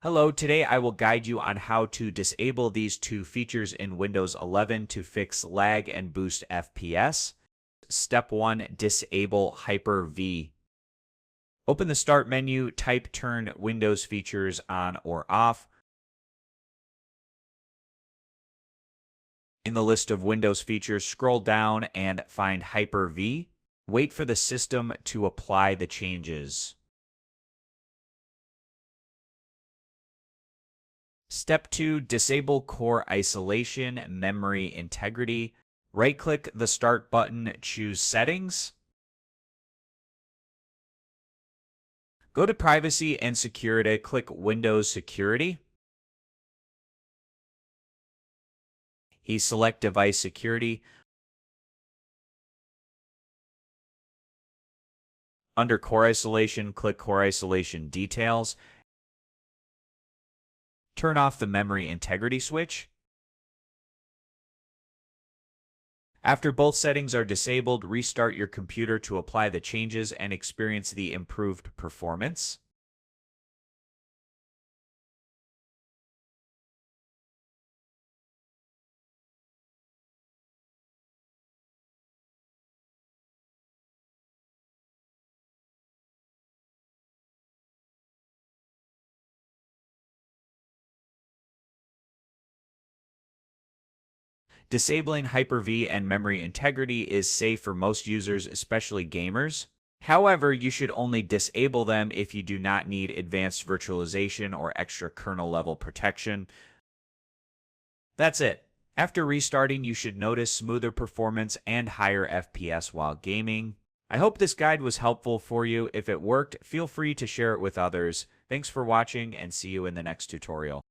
Hello, today I will guide you on how to disable these two features in Windows 11 to fix lag and boost FPS. Step 1, disable Hyper-V. Open the Start menu, type Turn Windows features on or off. In the list of Windows features, scroll down and find Hyper-V. Wait for the system to apply the changes. Step 2, disable core isolation, memory integrity. Right-click the Start button, choose Settings. Go to Privacy and Security, click Windows Security. Select Device Security. Under Core Isolation, click Core Isolation Details. Turn off the memory integrity switch. After both settings are disabled, restart your computer to apply the changes and experience the improved performance. Disabling Hyper-V and memory integrity is safe for most users, especially gamers. However, you should only disable them if you do not need advanced virtualization or extra kernel level protection. That's it. After restarting, you should notice smoother performance and higher FPS while gaming. I hope this guide was helpful for you. If it worked, feel free to share it with others. Thanks for watching and see you in the next tutorial.